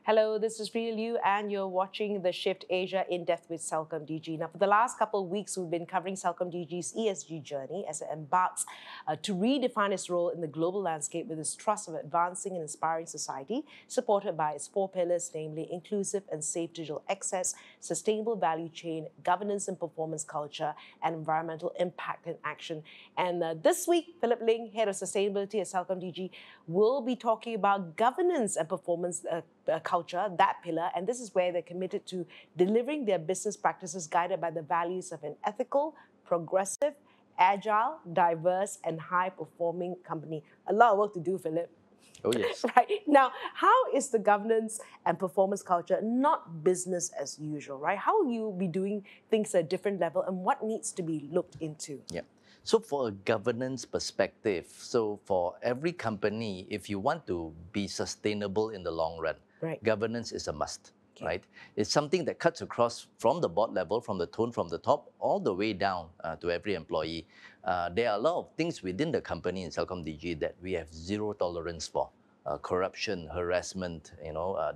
Hello, this is 𝗲𝗏𝗪 and you're watching the Shift Asia In-Depth with CelcomDigi. Now, for the last couple of weeks, we've been covering CelcomDigi's ESG journey as it embarks to redefine its role in the global landscape with its thrust of advancing and inspiring society, supported by its 4 pillars, namely inclusive and safe digital access, sustainable value chain, governance and performance culture, and environmental impact and action. And this week, Philip Ling, Head of Sustainability at CelcomDigi, will be talking about governance and performance culture, that pillar, and this is where they're committed to delivering their business practices guided by the values of an ethical, progressive, agile, diverse, and high-performing company. A lot of work to do, Philip. Oh, yes. Right. Now, how is the governance and performance culture not business as usual, right? How will you be doing things at a different level and what needs to be looked into? Yeah. So for a governance perspective, so for every company, if you want to be sustainable in the long run, governance is a must, right? It's something that cuts across from the board level, from the tone from the top, all the way down to every employee. There are a lot of things within the company in CelcomDigi that we have zero tolerance for. Corruption, harassment,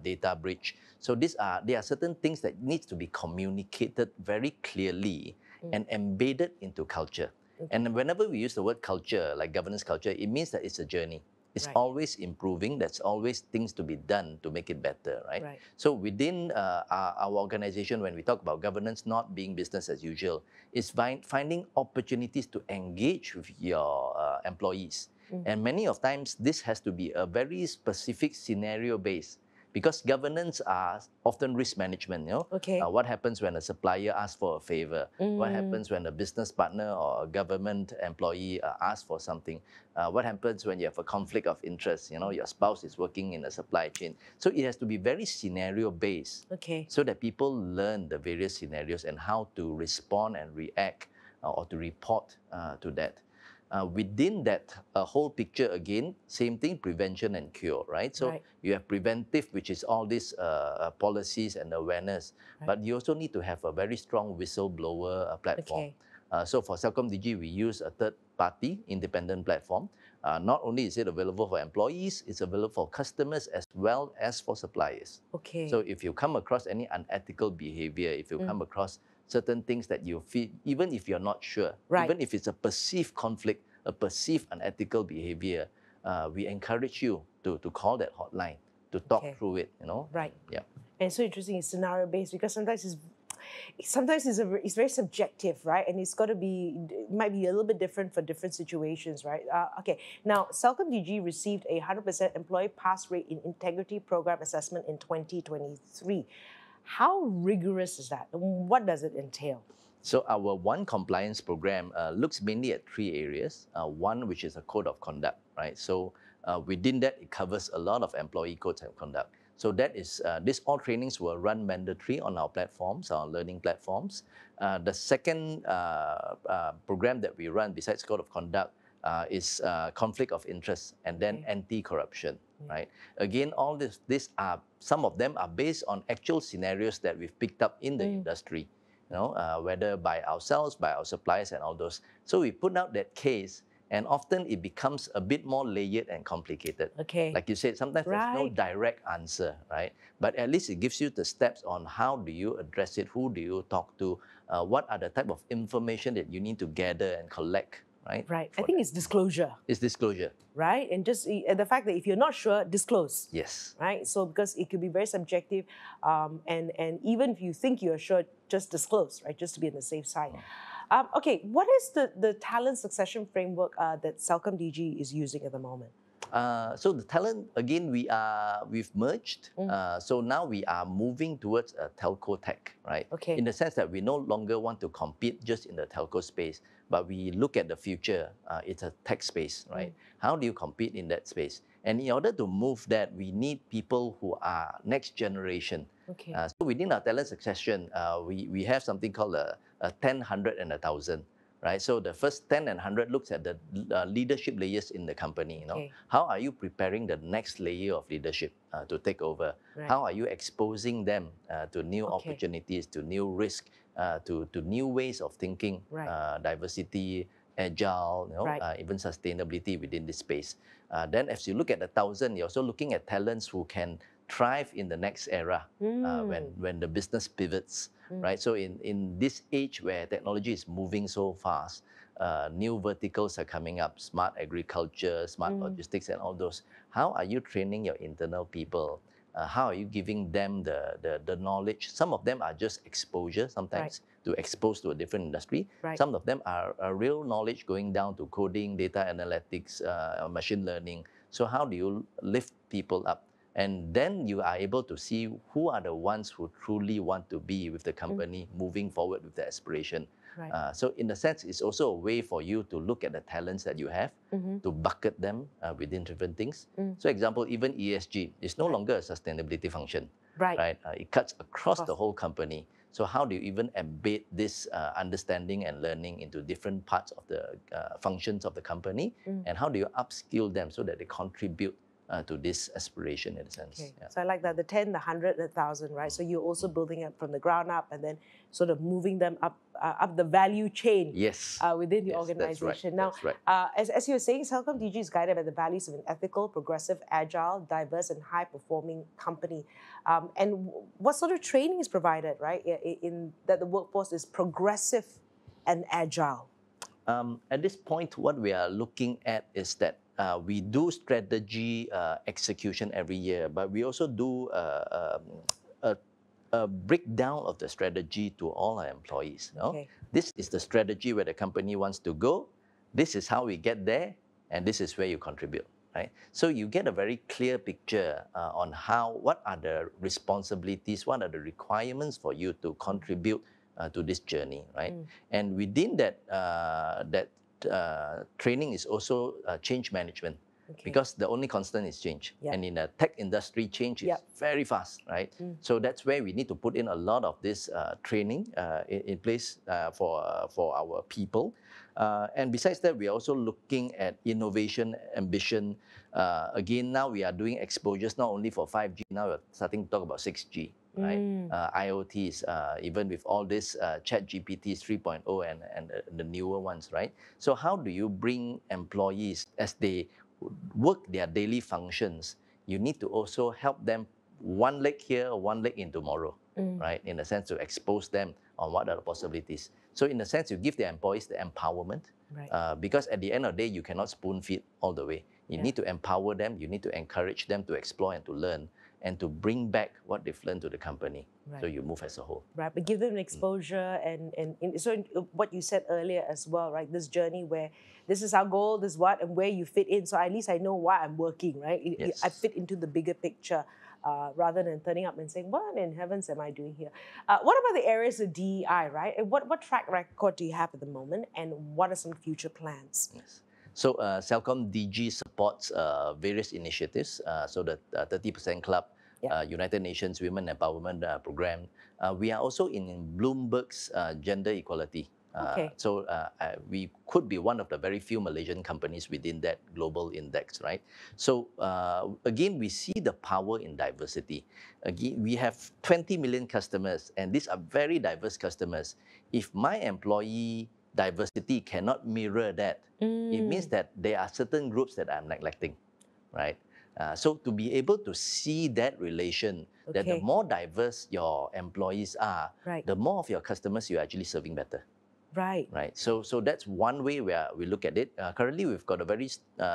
data breach. So there are certain things that needs to be communicated very clearly and embedded into culture. And whenever we use the word culture, like governance culture, it means that it's a journey. It's always improving. There's always things to be done to make it better, right? So within our organization, when we talk about governance not being business as usual, it's finding opportunities to engage with your employees. And many of times, this has to be a very specific scenario-based, because governance are often risk management, what happens when a supplier asks for a favor? What happens when a business partner or a government employee asks for something? What happens when you have a conflict of interest? Your spouse is working in a supply chain. So it has to be very scenario-based, so that people learn the various scenarios and how to respond and react or to report to that. Within that whole picture, again, same thing, prevention and cure, right? So you have preventive, which is all these policies and awareness, but you also need to have a very strong whistleblower platform. So for CelcomDigi, we use a third-party independent platform. Not only is it available for employees, it's available for customers as well as for suppliers. So if you come across any unethical behavior, if you come across certain things that you feel, even if you're not sure, even if it's a perceived conflict, a perceived unethical behavior, we encourage you to call that hotline, to talk through it, Yeah. And it's so interesting, it's scenario-based, because sometimes it's very subjective, right? And it's got to be, it might be a little bit different for different situations, right? Now, CelcomDigi received a 100% employee pass rate in integrity program assessment in 2023. How rigorous is that? What does it entail? So our One Compliance program looks mainly at 3 areas. One, which is a code of conduct, right? So within that, it covers a lot of employee codes of conduct. So that is, all trainings were run mandatory on our platforms, our learning platforms. The second program that we run besides code of conduct is conflict of interest, and then anti-corruption, right? Again, all these are, some of them are based on actual scenarios that we've picked up in the industry, whether by ourselves, by our suppliers and all those. So we put out that case, and often it becomes a bit more layered and complicated. Like you said, sometimes there's no direct answer, right? But at least it gives you the steps on how do you address it, who do you talk to, what are the type of information that you need to gather and collect, right? I think it's disclosure. It's disclosure. Right? And just the fact that if you're not sure, disclose. Yes. Right? So because it could be very subjective, and even if you think you're sure, just disclose, right? Just to be on the safe side. What is the talent succession framework that CelcomDigi is using at the moment? So the talent, again, we've merged. So now we are moving towards a telco tech, right? In the sense that we no longer want to compete just in the telco space, but we look at the future. It's a tech space, right? How do you compete in that space? And in order to move that, we need people who are next generation. So within our talent succession, we have something called a 10, 100, and 1,000. Right, so the first 10 and 100 looks at the leadership layers in the company. How are you preparing the next layer of leadership to take over? How are you exposing them to new opportunities, to new risk, to new ways of thinking, diversity, agile, even sustainability within this space? Then, as you look at the 1,000, you're also looking at talents who can thrive in the next era when the business pivots, right? So in this age where technology is moving so fast, new verticals are coming up, smart agriculture, smart logistics and all those. How are you training your internal people? How are you giving them the knowledge? Some of them are just exposure sometimes to expose to a different industry. Some of them are real knowledge going down to coding, data analytics, machine learning. So how do you lift people up? And then you are able to see who are the ones who truly want to be with the company moving forward with the aspiration. So in a sense, it's also a way for you to look at the talents that you have, to bucket them within different things. So example, even ESG is no longer a sustainability function, right? It cuts across the whole company. So how do you even embed this understanding and learning into different parts of the functions of the company? And how do you upskill them so that they contribute to this aspiration in a sense? Okay. So I like that, the 10, the 100, the 1,000, right? So you're also building it from the ground up and then sort of moving them up the value chain within the organization. Now, as you were saying, CelcomDigi is guided by the values of an ethical, progressive, agile, diverse, and high-performing company. And what sort of training is provided, right, in that the workforce is progressive and agile? At this point, what we are looking at is that we do strategy execution every year, but we also do a breakdown of the strategy to all our employees. This is the strategy where the company wants to go. This is how we get there, and this is where you contribute. Right? So you get a very clear picture on what are the responsibilities, what are the requirements for you to contribute to this journey, right? And within that training is also change management, because the only constant is change. And in the tech industry, change is very fast, right? So that's where we need to put in a lot of this training in place for our people. And besides that, we are also looking at innovation, ambition. Again, now we are doing exposures not only for 5G, now we're starting to talk about 6G. Right? IoTs, even with all this ChatGPT 3.0 and the newer ones, right? So how do you bring employees as they work their daily functions? You need to also help them one leg here, one leg in tomorrow, right? In a sense, to expose them on what are the possibilities. So in a sense, you give the employees the empowerment, because at the end of the day, you cannot spoon feed all the way. You need to empower them, you need to encourage them to explore and to learn, and to bring back what they've learned to the company. So you move as a whole. Right, but give them exposure and so what you said earlier as well, right? This journey where this is our goal, this is what, and where you fit in. So at least I know why I'm working, right? I fit into the bigger picture rather than turning up and saying, what in heavens am I doing here? What about the areas of DEI, right? And what track record do you have at the moment, and what are some future plans? So CelcomDigi supports various initiatives. So the 30% Club, United Nations Women Empowerment Program. We are also in Bloomberg's gender equality. So we could be one of the very few Malaysian companies within that global index, right? So again, we see the power in diversity. Again, we have 20 million customers, and these are very diverse customers. If my employee diversity cannot mirror that, it means that there are certain groups that I'm neglecting, right? So to be able to see that relation, that the more diverse your employees are, the more of your customers you're actually serving better. Right. So that's one way where we look at it. Currently, we've got a very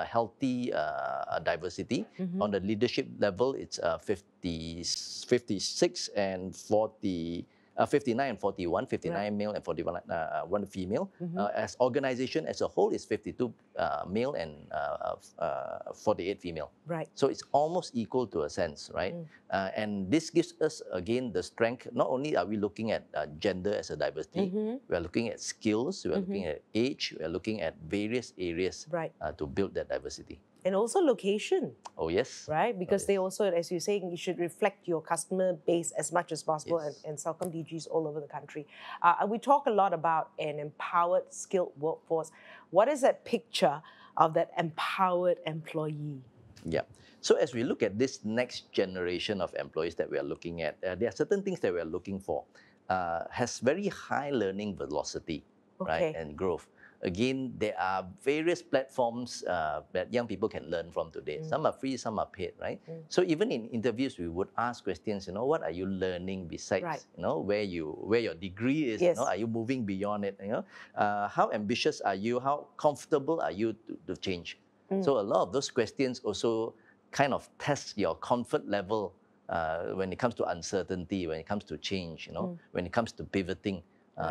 healthy diversity. On the leadership level, it's 56 and 40. 59 and 41, 59 male and 41 one female. As organization as a whole, is 52 male and 48 female. So it's almost equal to a sense, right? And this gives us, again, the strength. Not only are we looking at gender as a diversity, we are looking at skills, we are looking at age, we are looking at various areas to build that diversity. And also location. Oh, yes. Right? Because they also, as you're saying, you should reflect your customer base as much as possible, and CelcomDigi is all over the country. We talk a lot about an empowered, skilled workforce. What is that picture of that empowered employee? Yeah. So as we look at this next generation of employees that we are looking at, there are certain things that we are looking for. Has very high learning velocity, right, and growth. again, there are various platforms that young people can learn from today. Some are free, some are paid, right? So even in interviews, we would ask questions, what are you learning besides, where your degree is, are you moving beyond it, how ambitious are you, how comfortable are you to change? So a lot of those questions also kind of test your comfort level when it comes to uncertainty, when it comes to change, when it comes to pivoting,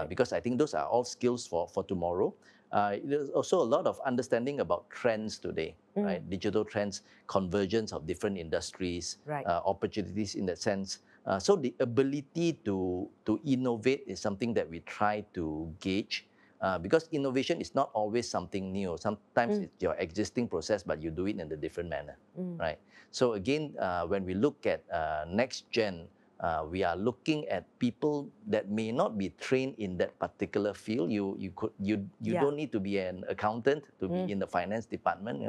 because I think those are all skills for tomorrow. There's also a lot of understanding about trends today, right? Digital trends, convergence of different industries, opportunities in that sense. So the ability to innovate is something that we try to gauge. Because innovation is not always something new. Sometimes it's your existing process, but you do it in a different manner, right? So again, when we look at next gen, we are looking at people that may not be trained in that particular field. You don't need to be an accountant to be in the finance department,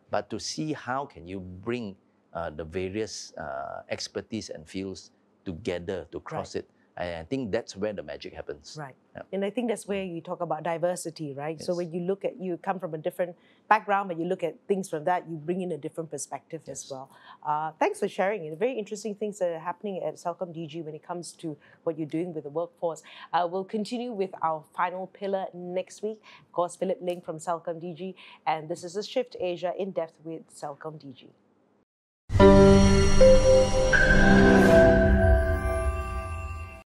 but to see how can you bring the various expertise and fields together to cross it. And I think that's where the magic happens. Right. And I think that's where you talk about diversity, right? So when you look at, you come from a different background, but you look at things from that, you bring in a different perspective as well. Thanks for sharing it. Very interesting things that are happening at CelcomDigi when it comes to what you're doing with the workforce. We'll continue with our final pillar next week. Of course, Philip Ling from CelcomDigi. And this is the Shift Asia in depth with CelcomDigi.